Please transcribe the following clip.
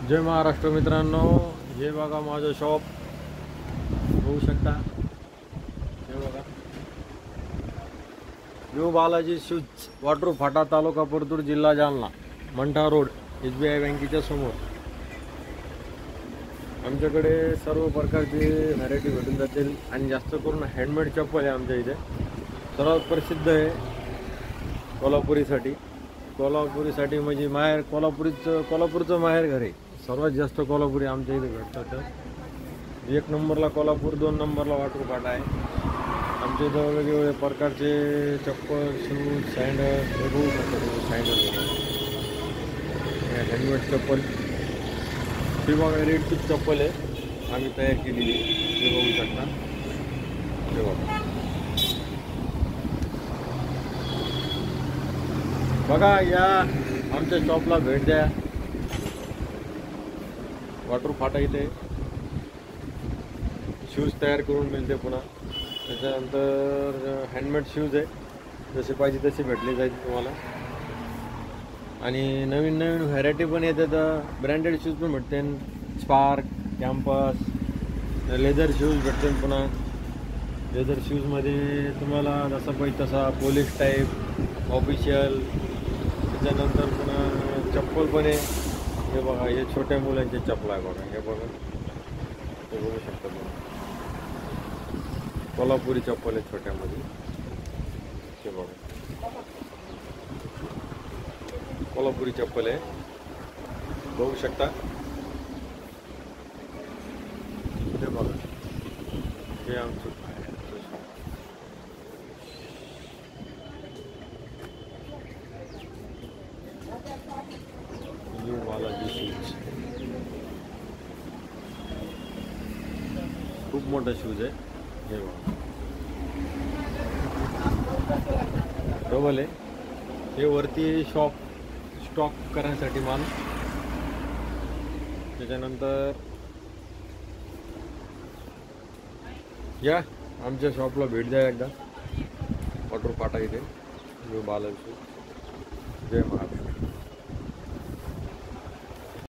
जय महाराष्ट्र मित्रांनो, हे बघा माझं शॉप होऊ शकता। हे बघा न्यू बालाजी शूज, वाटरू फाटा, तालुका परतूर, जिल्हा जालना, मंठा रोड, SBI बँकेच्या समोर। आमच्याकडे सर्व प्रकारचे व्हरायटी भेटून जातील आणि जास्त करून हँडमेड चप्पल आहे आमच्या इथे। सर्वात प्रसिद्ध आहे कोल्हापुरीसाठी म्हणजे माहेर कोल्हापूरचं माहेर घर आहे। सर्वात जास्त कोल्हापुरी आमच्या इथे भेटतात। 1 नंबरला कोल्हापूर, 2 नंबरला वाटरू फाटा आहे। आमच्या इथं वेगवेगळे प्रकारचे चप्पल, शूज, सँडल हे बघू शकतो। सँडल हँडमेड चप्पल, ही बघा रेड चिप चप्पल आहे, आम्ही तयार केलेली, हे बघू शकता। हे बघा या आमच्या शॉपला भेट द्या। वाटरू फाटा इथे शूज तयार करून मिळते। पुन्हा त्याच्यानंतर हँडमेड शूज आहे, जसे पाहिजे तसे भेटले जाईल तुम्हाला। आणि नवीन नवीन व्हरायटी पण येतात, ब्रँडेड शूज पण भेटते, स्पार्क, कॅम्पस, लेदर शूज भेटते। पुन्हा लेदर शूजमध्ये तुम्हाला जसा पाहिजे तसा पोलिश टाईप, ऑफिशियल, त्याच्यानंतर पुन्हा चप्पल पण आहे। हे बघा, हे छोट्या मुलांचे चप्पल आहे बघा, हे बघा, हे बघू शकता तुम्ही, कोल्हापुरी चप्पल आहे छोट्यामध्ये। हे बघा कोल्हापुरी चप्पल आहे, बघू शकता। हे बघा, हे आमचं न्यू बालाजी शूज, खूप मोठा शूज आहे। हे बघा डबल आहे, हे वरती स्टॉक करण्यासाठी माल। त्याच्यानंतर या आमच्या शॉपला भेट द्या एकदा, वाटरू फाटा इथे, न्यू बालाजी शूज। जय महाराष्ट्र।